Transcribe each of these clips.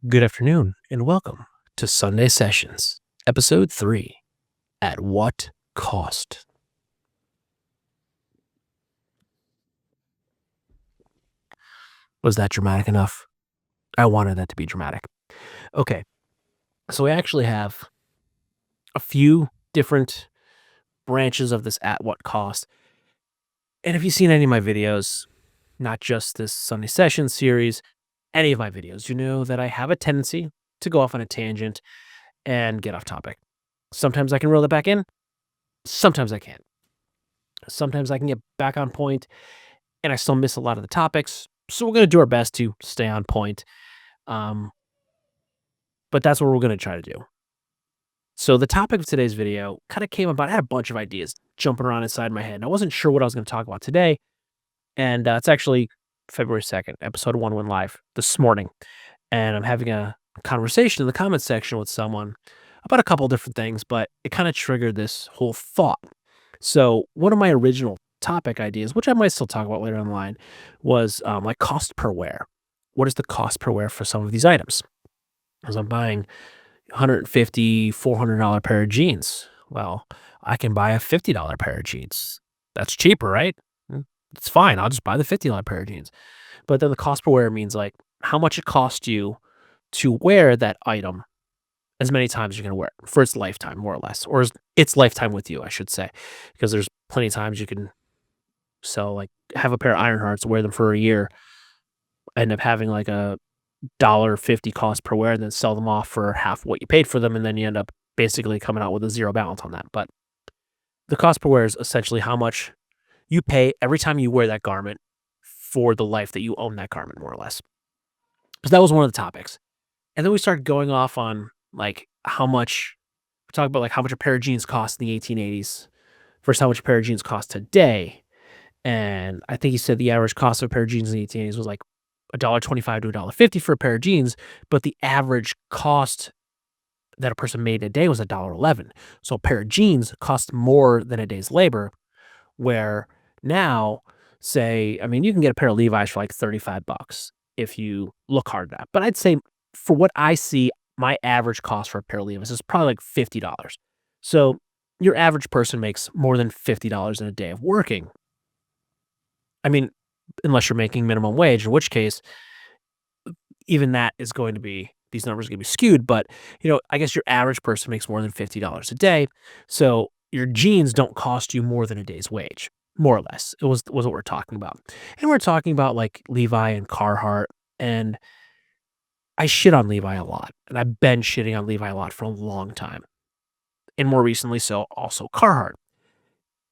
Good afternoon and welcome to Sunday Sessions, Episode 3 At What Cost? Was that dramatic enough? I wanted that to be dramatic. Okay, so we actually have a few different branches of this at what cost. And if you've seen any of my videos, not just this Sunday Sessions series, any of my videos, you know that I have a tendency to go off on a tangent and get off topic. Sometimes I can reel it back in, sometimes I can't. Sometimes I can get back on point and I still miss a lot of the topics. So we're going to do our best to stay on point. Um, but that's what we're going to try to do. So the topic of today's video kind of came about. I had a bunch of ideas jumping around inside my head, and I wasn't sure what I was going to talk about today. And it's actually February 2nd, episode 1 went live this morning. And I'm having a conversation in the comment section with someone about a couple different things, but it kind of triggered this whole thought. So one of my original topic ideas, which I might still talk about later on the line, was like cost per wear. What is the cost per wear for some of these items? As I'm buying $150, $400 pair of jeans. Well, I can buy a $50 pair of jeans. That's cheaper, right? It's fine. I'll just buy the $50 pair of jeans. But then the cost per wear means like how much it costs you to wear that item as many times you're going to wear it for its lifetime, more or less, or its lifetime with you, I should say, because there's plenty of times you can sell like have a pair of Ironhearts, wear them for a year, end up having like a $1.50 cost per wear, and then sell them off for half what you paid for them, and then you end up basically coming out with a zero balance on that. But the cost per wear is essentially how much you pay every time you wear that garment for the life that you own that garment, more or less. So that was one of the topics. And then we started going off on like how much we talked about like how much a pair of jeans cost in the 1880s versus how much a pair of jeans cost today. And I think he said the average cost of a pair of jeans in the 1880s was like $1.25 to $1.50 for a pair of jeans, but the average cost that a person made a day was $1.11. So a pair of jeans cost more than a day's labor, where now, say, I mean, you can get a pair of Levi's for like 35 bucks if you look hard enough. But I'd say for what I see, my average cost for a pair of Levi's is probably like $50. So your average person makes more than $50 in a day of working. I mean, unless you're making minimum wage, in which case, even that is going to be, these numbers are going to be skewed. But, I guess your average person makes more than $50 a day. So your jeans don't cost you more than a day's wage, more or less. It was what we're talking about. And we're talking about like Levi and Carhartt. And I shit on Levi a lot. And I've been shitting on Levi a lot for a long time. And more recently, so also Carhartt.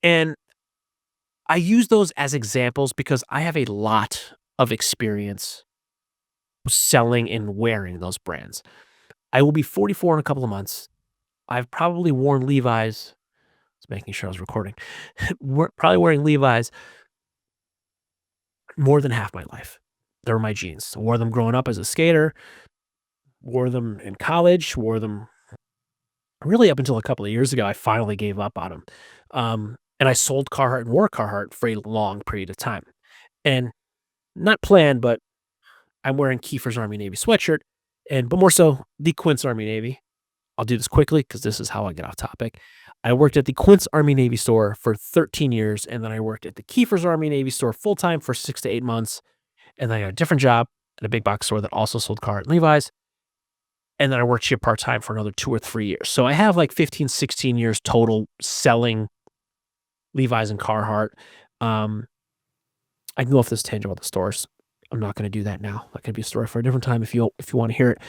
And I use those as examples because I have a lot of experience selling and wearing those brands. I will be 44 in a couple of months. I've probably worn Levi's. I was making sure I was recording. Probably wearing Levi's more than half my life. They were my jeans. I wore them growing up as a skater, wore them in college, wore them really up until a couple of years ago. I finally gave up on them. And I sold Carhartt and wore Carhartt for a long period of time. And not planned, but I'm wearing Kiefer's Army Navy sweatshirt, but more so the Quince Army Navy. I'll do this quickly because this is how I get off topic. I worked at the Quince Army Navy store for 13 years, and then I worked at the Kiefer's Army Navy store full-time for 6 to 8 months, and then I got a different job at a big box store that also sold Carhartt and Levi's, and then I worked here part-time for another 2 or 3 years. So I have like 15, 16 years total selling Levi's and Carhartt. I can go off this tangent about the stores. I'm not going to do that now. That could be a story for a different time if you want to hear it.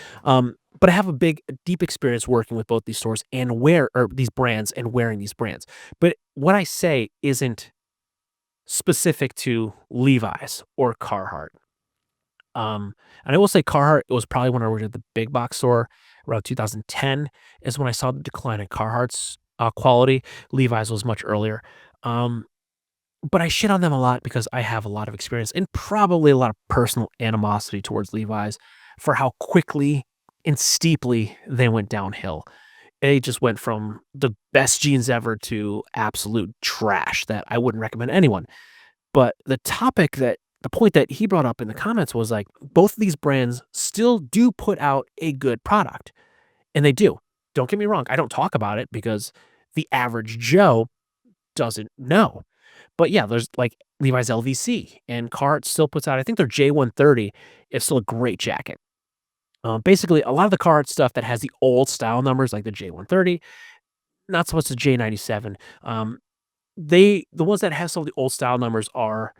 But I have a deep experience working with both these stores and these brands and wearing these brands. But what I say isn't specific to Levi's or Carhartt. And I will say Carhartt, it was probably when I worked at the big box store around 2010 is when I saw the decline in Carhartt's quality. Levi's was much earlier. But I shit on them a lot because I have a lot of experience and probably a lot of personal animosity towards Levi's for how quickly and steeply they went downhill. They just went from the best jeans ever to absolute trash that I wouldn't recommend anyone. But the topic that the point that he brought up in the comments was like both of these brands still do put out a good product, and they do. Don't get me wrong. I don't talk about it because the average Joe doesn't know. But yeah, there's like Levi's LVC and Carhartt still puts out, I think their J130 is still a great jacket. Basically, a lot of the Carhartt stuff that has the old style numbers, like the J130, not so much the J97. The ones that have some of the old style numbers are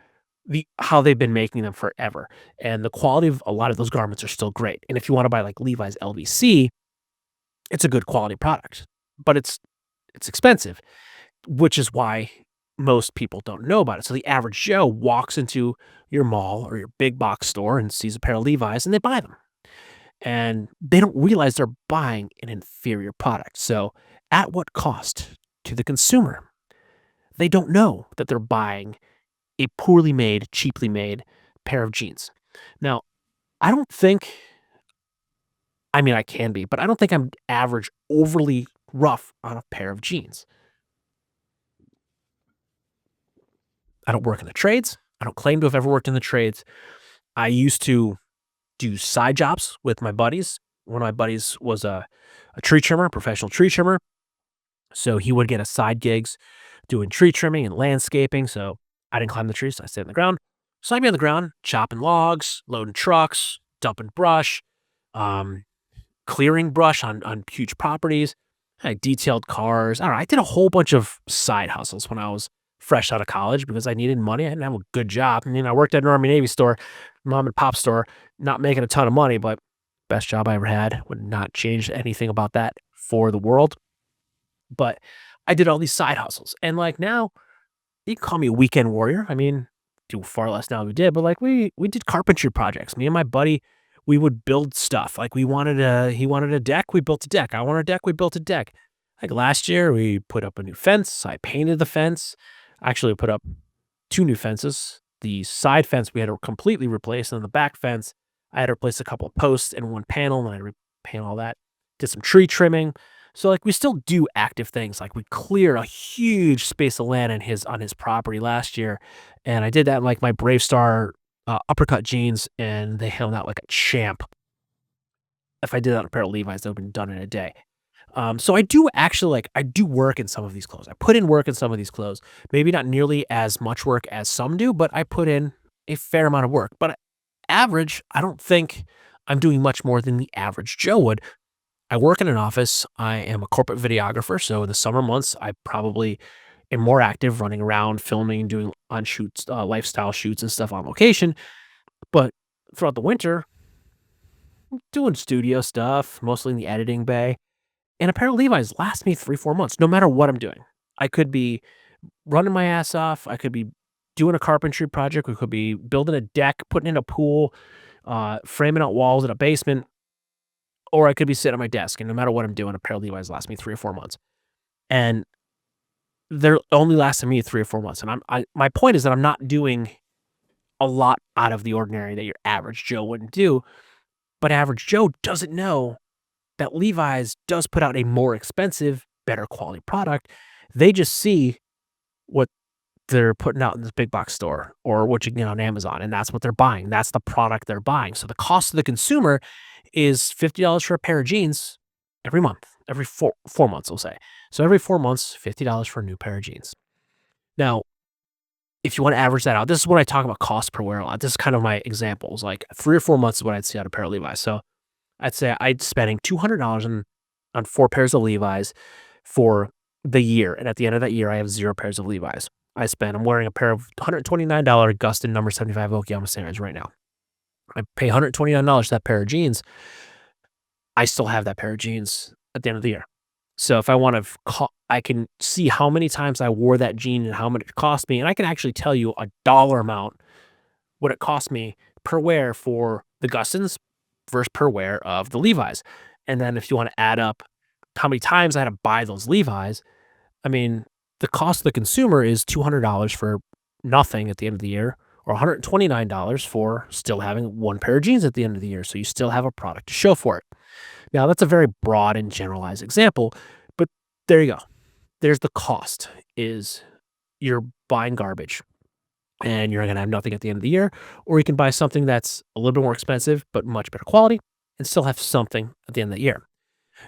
how they've been making them forever, and the quality of a lot of those garments are still great. And if you want to buy like Levi's LVC, it's a good quality product, but it's expensive, which is why most people don't know about it. So the average Joe walks into your mall or your big box store and sees a pair of Levi's and they buy them. And they don't realize they're buying an inferior product. So at what cost to the consumer? They don't know that they're buying a poorly made, cheaply made pair of jeans. Now, I don't think, I mean, I can be, but I don't think I'm average overly rough on a pair of jeans. I don't work in the trades. I don't claim to have ever worked in the trades. I used to do side jobs with my buddies. One of my buddies was a tree trimmer, a professional tree trimmer. So he would get us side gigs doing tree trimming and landscaping. So I didn't climb the trees. So I stayed on the ground. So I'd be on the ground, chopping logs, loading trucks, dumping brush, um, clearing brush on huge properties. I detailed cars. I don't know. I did a whole bunch of side hustles when I was fresh out of college because I needed money. I didn't have a good job. I mean, I worked at an Army Navy store, mom and pop store, not making a ton of money, but best job I ever had. Would not change anything about that for the world. But I did all these side hustles. And like now, you can call me a weekend warrior. I mean, do far less now than we did, but like we did carpentry projects. Me and my buddy, we would build stuff. Like he wanted a deck, we built a deck. I wanted a deck, we built a deck. Like last year, we put up a new fence. I painted the fence. Actually, we put up two new fences. The side fence we had to completely replace, and then the back fence, I had to replace a couple of posts and one panel, and I had to repaint all that. Did some tree trimming. So like we still do active things. Like we cleared a huge space of land on his property last year, and I did that in like my Brave Star uppercut jeans, and they held out like a champ. If I did that on a pair of Levi's, that would have been done in a day. So I do actually I do work in some of these clothes. I put in work in some of these clothes. Maybe not nearly as much work as some do, but I put in a fair amount of work. But average, I don't think I'm doing much more than the average Joe would. I work in an office. I am a corporate videographer. So in the summer months, I probably am more active running around, filming, doing on shoots, lifestyle shoots and stuff on location. But throughout the winter, doing studio stuff, mostly in the editing bay. And a pair of Levi's lasts me 3, 4 months, no matter what I'm doing. I could be running my ass off. I could be doing a carpentry project. We could be building a deck, putting in a pool, framing out walls in a basement, or I could be sitting at my desk. And no matter what I'm doing, a pair of Levi's lasts me 3 or 4 months. And they're only lasting me 3 or 4 months. And my point is that I'm not doing a lot out of the ordinary that your average Joe wouldn't do. But average Joe doesn't know that Levi's does put out a more expensive, better quality product. They just see what they're putting out in this big box store or what you can get on Amazon, and that's what they're buying. That's the product they're buying. So the cost to the consumer is $50 for a pair of jeans every month, every 4 months, we'll say. So every 4 months, $50 for a new pair of jeans. Now, if you want to average that out, this is when I talk about cost per wear a lot. This is kind of my examples. Like 3 or 4 months is what I'd see out of a pair of Levi's. So I'd say I'd spending $200 on 4 pairs of Levi's for the year, and at the end of that year, I have 0 pairs of Levi's. I'm wearing a pair of $129 Gustin number 75 Okayama sandals right now. I pay $129 for that pair of jeans. I still have that pair of jeans at the end of the year. So if I want to, I can see how many times I wore that jean and how much it cost me, and I can actually tell you a dollar amount what it cost me per wear for the Gustins versus per wear of the Levi's. And then if you want to add up how many times I had to buy those Levi's, I mean, the cost to the consumer is $200 for nothing at the end of the year, or $129 for still having 1 pair of jeans at the end of the year. So you still have a product to show for it. Now, that's a very broad and generalized example, but there you go. There's the cost, is you're buying garbage. and you're going to have nothing at the end of the year, or you can buy something that's a little bit more expensive but much better quality and still have something at the end of the year.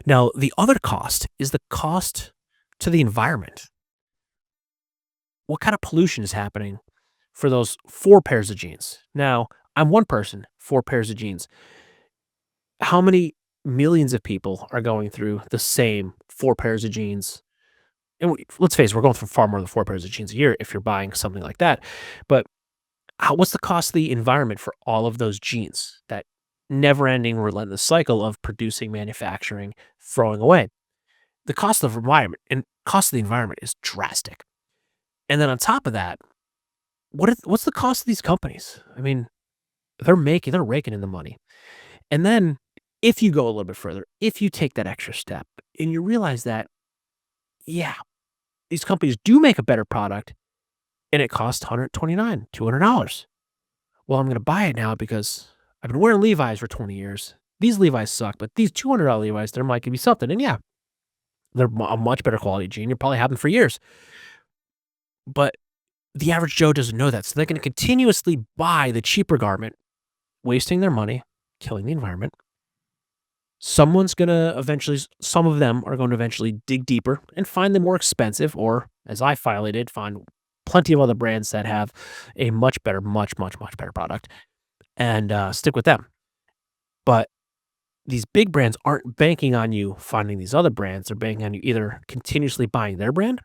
Now, the other cost is the cost to the environment. What kind of pollution is happening for those 4 pairs of jeans? Now, I'm one person, 4 pairs of jeans. How many millions of people are going through the same 4 pairs of jeans? And let's face it, we're going through far more than 4 pairs of jeans a year if you're buying something like that. But what's the cost of the environment for all of those jeans? That never-ending, relentless cycle of producing, manufacturing, throwing away. The cost of environment and cost of the environment is drastic. And then on top of that, what's the cost of these companies? I mean, they're raking in the money. And then if you go a little bit further, if you take that extra step and you realize that, yeah, these companies do make a better product and it costs $129, $200. Well, I'm going to buy it now because I've been wearing Levi's for 20 years. These Levi's suck, but these $200 Levi's, there might be something. And yeah, they're a much better quality jean. You'll probably have them for years. But the average Joe doesn't know that. So they're going to continuously buy the cheaper garment, wasting their money, killing the environment. Some of them are going to eventually dig deeper and find the more expensive, or as I finally did, find plenty of other brands that have a much better, much better product and stick with them. But these big brands aren't banking on you finding these other brands. They're banking on you either continuously buying their brand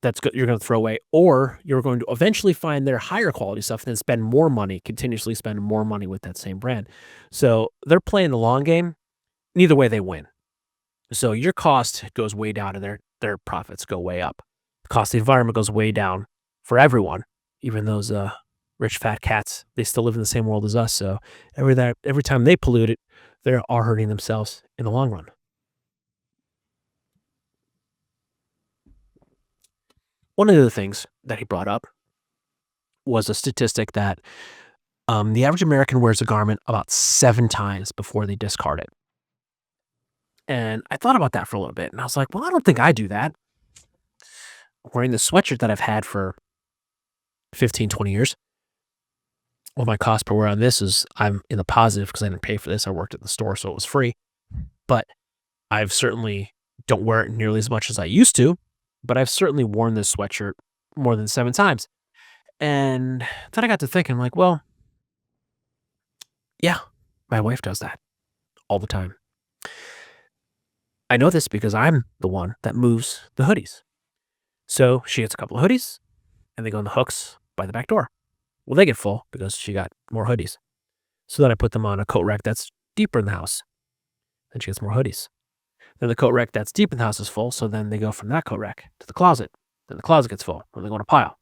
that's good you're going to throw away, or you're going to eventually find their higher quality stuff and then spend more money, continuously spend more money with that same brand. So they're playing the long game. Neither way, they win. So your cost goes way down and their profits go way up. The cost of the environment goes way down for everyone, even those rich fat cats. They still live in the same world as us. So every time they pollute it, they are hurting themselves in the long run. One of the things that he brought up was a statistic that the average American wears a garment about 7 times before they discard it. And I thought about that for a little bit, and I was like, well, I don't think I do that. Wearing the sweatshirt that I've had for 15, 20 years. Well, my cost per wear on this is I'm in the positive because I didn't pay for this. I worked at the store, so it was free. But I've certainly don't wear it nearly as much as I used to, but I've certainly worn this sweatshirt more than 7 times. And then I got to thinking, like, well, yeah, my wife does that all the time. I know this because I'm the one that moves the hoodies. So she gets a couple of hoodies, and they go in the hooks by the back door. Well, they get full because she got more hoodies. So then I put them on a coat rack that's deeper in the house. Then she gets more hoodies. Then the coat rack that's deep in the house is full, so then they go from that coat rack to the closet. Then the closet gets full. Then they go in a pile.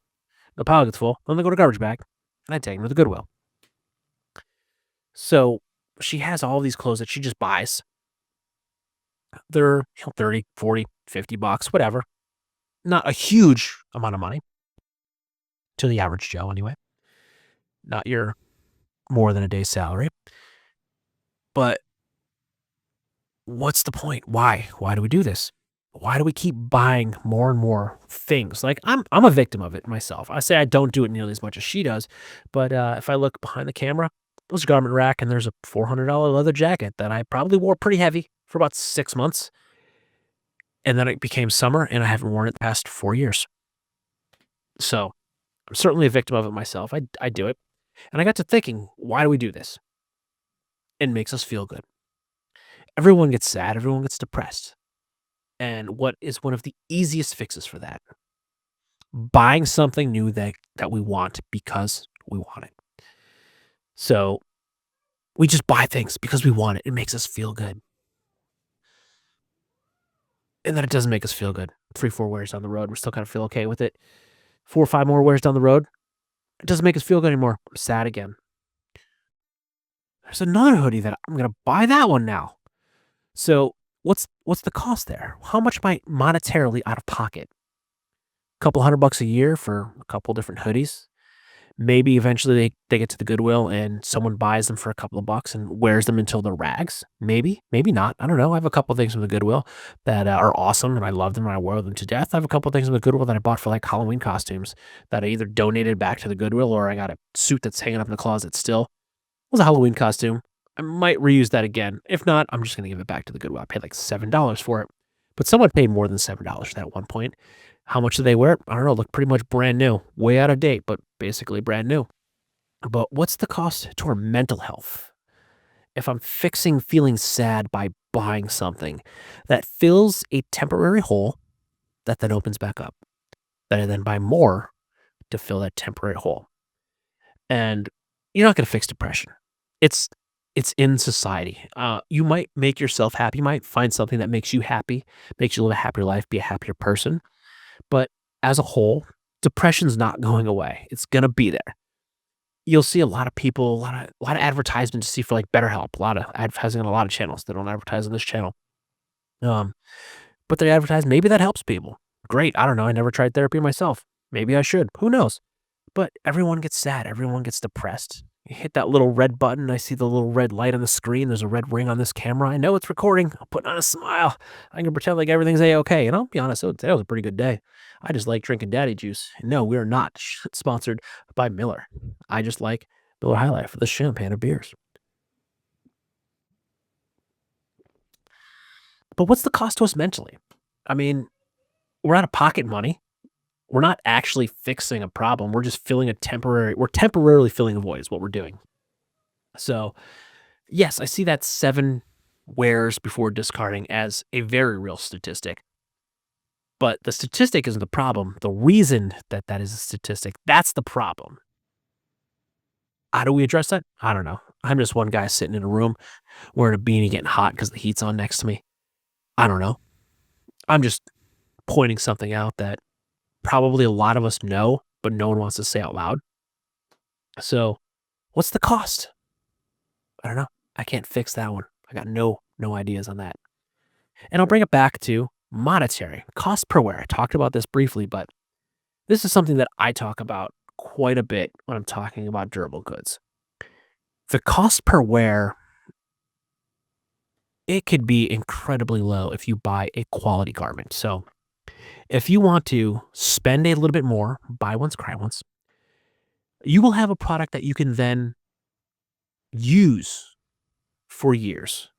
The pile gets full. Then they go to garbage bag, and I take them to the Goodwill. So she has all these clothes that she just buys. They're 30, 40, 50 bucks, whatever. Not a huge amount of money to the average Joe anyway. Not your more than a day's salary. But what's the point? Why? Why do we do this? Why do we keep buying more and more things? Like I'm a victim of it myself. I say I don't do it nearly as much as she does, but if I look behind the camera, there's a garment rack and there's a $400 leather jacket that I probably wore pretty heavy for about 6 months. And then it became summer and I haven't worn it the past 4 years. So I'm certainly a victim of it myself. I do it. And I got to thinking, why do we do this? It makes us feel good. Everyone gets sad. Everyone gets depressed. And what is one of the easiest fixes for that? Buying something new that we want because we want it. So we just buy things because we want it. It makes us feel good. And then it doesn't make us feel good. 3, 4 wears down the road, we're still kind of feel okay with it. 4 or 5 more wears down the road, it doesn't make us feel good anymore. I'm sad again. There's another hoodie that I'm going to buy that one now. So what's the cost there? How much am I monetarily out of pocket? A couple $100 a year for a couple different hoodies. Maybe eventually they get to the Goodwill and someone buys them for a couple of bucks and wears them until they're rags. Maybe, maybe not. I don't know. I have a couple of things from the Goodwill that are awesome and I love them and I wear them to death. I have a couple of things from the Goodwill that I bought for like Halloween costumes that I either donated back to the Goodwill or I got a suit that's hanging up in the closet still. It was a Halloween costume. I might reuse that again. If not, I'm just going to give it back to the Goodwill. I paid like $7 for it, but someone paid more than $7 for that at one point. How much did they wear it? I don't know. Looked pretty much brand new, way out of date, but basically brand new. But what's the cost to our mental health if I'm fixing feeling sad by buying something that fills a temporary hole that then opens back up? That I then buy more to fill that temporary hole. And you're not going to fix depression. It's it's in society. You might make yourself happy. You might find something that makes you happy, makes you live a happier life, be a happier person. But as a whole, depression's not going away. It's gonna be there. You'll see a lot of people, a lot of advertisements you see for like BetterHelp, a lot of advertising on a lot of channels. They don't advertise on this channel. Um, but they advertise maybe that helps people. Great. I don't know. I never tried therapy myself. Maybe I should. Who knows? But everyone gets sad. Everyone gets depressed. You hit that little red button. I see the little red light on the screen. There's a red ring on this camera. I know it's recording. I'm putting on a smile. I can pretend like everything's A-okay. And I'll be honest, today was a pretty good day. I just like drinking daddy juice. No, we are not sponsored by Miller. I just like Miller High Life, the champagne of beers. But what's the cost to us mentally? I mean, we're out of pocket money. We're not actually fixing a problem. We're just we're temporarily filling a void is what we're doing. So, yes, I see that 7 wears before discarding as a very real statistic, but the statistic isn't the problem. The reason that that is a statistic, that's the problem. How do we address that? I don't know. I'm just one guy sitting in a room wearing a beanie getting hot because the heat's on next to me. I don't know. I'm just pointing something out that probably a lot of us know, but no one wants to say out loud. So, what's the cost? I don't know. I can't fix that one. I got no ideas on that. And I'll bring it back to monetary cost per wear. I talked about this briefly, but this is something that I talk about quite a bit when I'm talking about durable goods. The cost per wear, it could be incredibly low if you buy a quality garment. So, if you want to spend a little bit more, buy once, cry once, you will have a product that you can then use for years.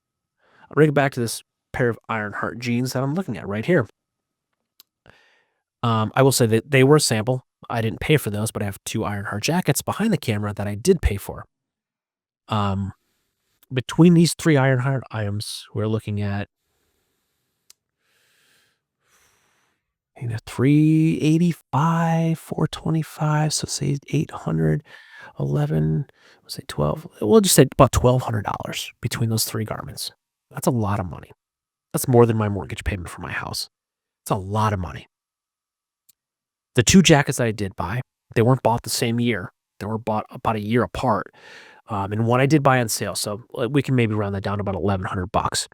I'll bring it back to this pair of Ironheart jeans that I'm looking at right here. I will say that they were a sample. I didn't pay for those, but I have 2 Ironheart jackets behind the camera that I did pay for. Um, between these 3 Ironheart items, we're looking at 385, 425, so say 800, 11, we'll say 12. We'll just say about $1,200 between those 3 garments. That's a lot of money. That's more than my mortgage payment for my house. It's a lot of money. The 2 jackets that I did buy, they weren't bought the same year. They were bought about a year apart. And one I did buy on sale, so we can maybe round that down to about $1,100.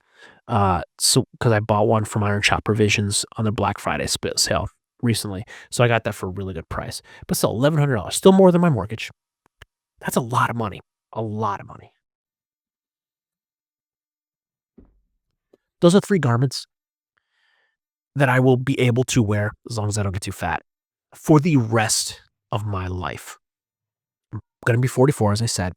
So because I bought one from Iron Shop Provisions on their Black Friday split sale recently, so I got that for a really good price. But still, $1,100, still more than my mortgage. That's a lot of money. A lot of money. Those are 3 garments that I will be able to wear as long as I don't get too fat for the rest of my life. I'm gonna be 44, as I said.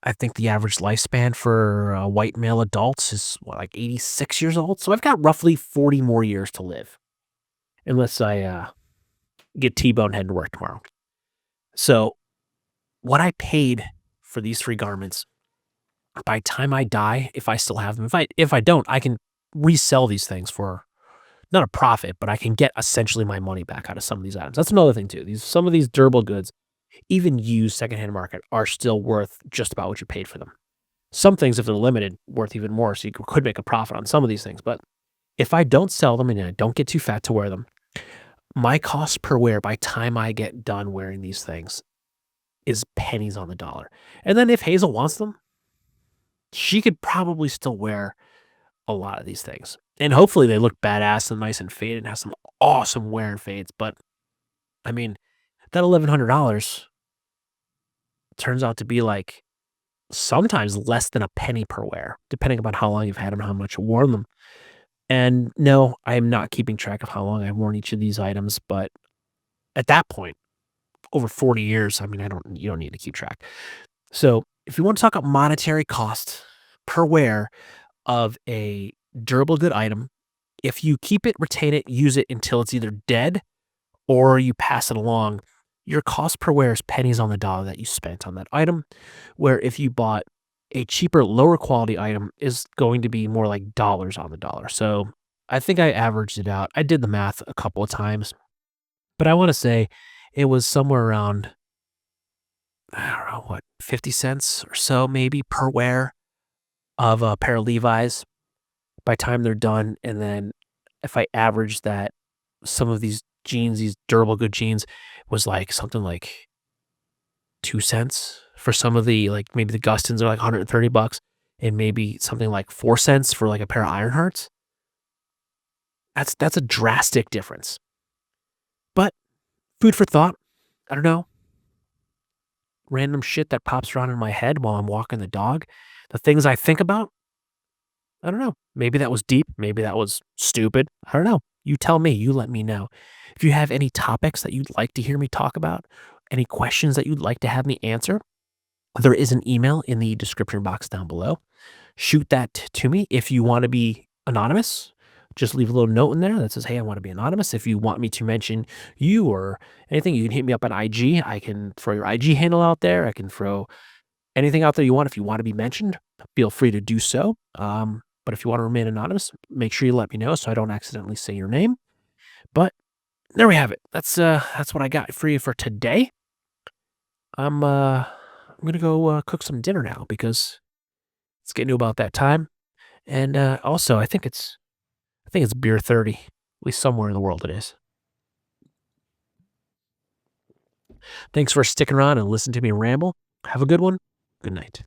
I think the average lifespan for white male adults is what, like 86 years old. So I've got roughly 40 more years to live, unless I get T-boned heading to work tomorrow. So what I paid for these 3 garments, by the time I die, if I still have them, if I don't, I can resell these things for not a profit, but I can get essentially my money back out of some of these items. That's another thing too. Some of these durable goods, even used secondhand market, are still worth just about what you paid for them. Some things, if they're limited, worth even more. So you could make a profit on some of these things. But if I don't sell them and I don't get too fat to wear them, my cost per wear by time I get done wearing these things is pennies on the dollar. And then if Hazel wants them, she could probably still wear a lot of these things. And hopefully they look badass and nice and faded and have some awesome wear and fades. But I mean, that $1,100, turns out to be like sometimes less than a penny per wear, depending upon how long you've had them, how much you worn them. And no, I am not keeping track of how long I've worn each of these items, but at that point, over 40 years, I mean, you don't need to keep track. So if you want to talk about monetary cost per wear of a durable good item, if you keep it, retain it, use it until it's either dead or you pass it along, your cost per wear is pennies on the dollar that you spent on that item. Where if you bought a cheaper, lower quality item, is going to be more like dollars on the dollar. So I think I averaged it out. I did the math a couple of times, but I want to say it was somewhere around, I don't know, what, 50 cents or so maybe per wear of a pair of Levi's by the time they're done. And then if I average that, some of these jeans, these durable good jeans, was like something like 2 cents for some of the, like maybe the Gustins are like $130 and maybe something like 4 cents for like a pair of Ironhearts. That's a drastic difference. But food for thought. I don't know. Random shit that pops around in my head while I'm walking the dog. The things I think about, I don't know. Maybe that was deep. Maybe that was stupid. I don't know. You tell me. You let me know. If you have any topics that you'd like to hear me talk about, any questions that you'd like to have me answer, there is an email in the description box down below. Shoot that to me. If you want to be anonymous, just leave a little note in there that says, hey, I want to be anonymous. If you want me to mention you or anything, you can hit me up on IG. I can throw your IG handle out there. I can throw anything out there you want. If you want to be mentioned, feel free to do so. But if you want to remain anonymous, make sure you let me know so I don't accidentally say your name. But there we have it. That's what I got for you for today. I'm gonna go cook some dinner now because it's getting to about that time. And also, I think it's beer 30. At least somewhere in the world it is. Thanks for sticking around and listening to me ramble. Have a good one. Good night.